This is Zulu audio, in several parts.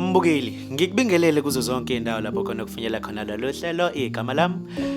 Mbukeli, ngikubingelele kuzo zonke indawo lapho khona kufinyela khona lolu hlelo igama lami.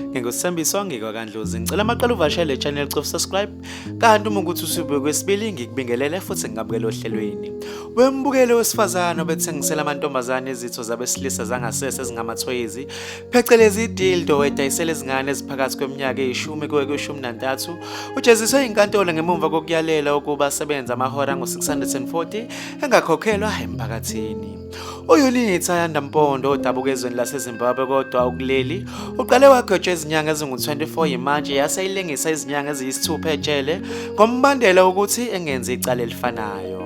Ngingusithembiso ngikwaKandlozi. Ngicela amaqala uvashele channel cof subscribe. Kanti uma ukuthi usubuye kwesibili ngikubingelele futhi ngingabukela ohlelweni. Wembukele owesfazane obethengisela amantombazane izitho zabesilisa zangasese ezingamathoyizi, phecelezi idildo odayisela izingane eziphakathi kweminyaka eyishumi kuye kwe-13. Ujeziswe inkantolo ngemumva kokuyalela ukuba asebenza amahora angu-640 engakhokhelwa emphakathini. Uyunitha Yandampondo odabuka ezweni laseZimbabwe kodwa ukuleli uqale wagwetshwa izinyanga ezingu-24 yimanje yaseyilengisa izinyanga eziyisithupha ejele ngombandela ukuthi engenzi icala elifanayo.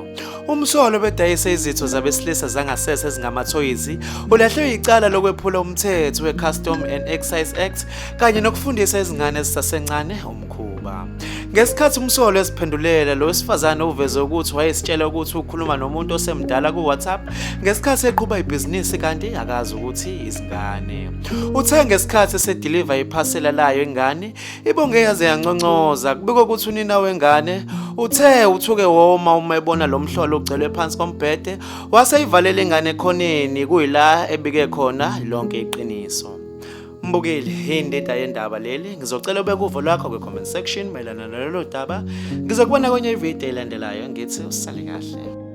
Umsolo bedayisa izitho zabesilisa zangasese ezingamathoyizi ulahlwe icala lokwephula umthetho we-Custom and Excise Act kanye nokufundisa izingane ezisasencane umkhuba. Ngesikhathi umsolo esiphendulela lo wesifazane uveze ukuthi wayesitshela ukuthi ukhuluma nomuntu osemdala ku-WhatsApp ngesikhathi eqhuba ibhizinisi kanti akazi ukuthi izingane. Uthe ngesikhathi esediliva iphasela layo ingane ibonge yaze yanconcoza kubikwa ukuthi unina wengane uthe uthuke woma uma ebona lo mhlolo ugcelwe phansi kombhede waseyivalela ingane ekhoneni kuyila ebike khona lonke iqiniso. Mbukeli, indida yendaba leli ngizocela ubeke uvo lwakho kwi-comment section mayelana nalolu daba. Ngizokubona kwenye ividiyo elandelayo ngithi usale kahle.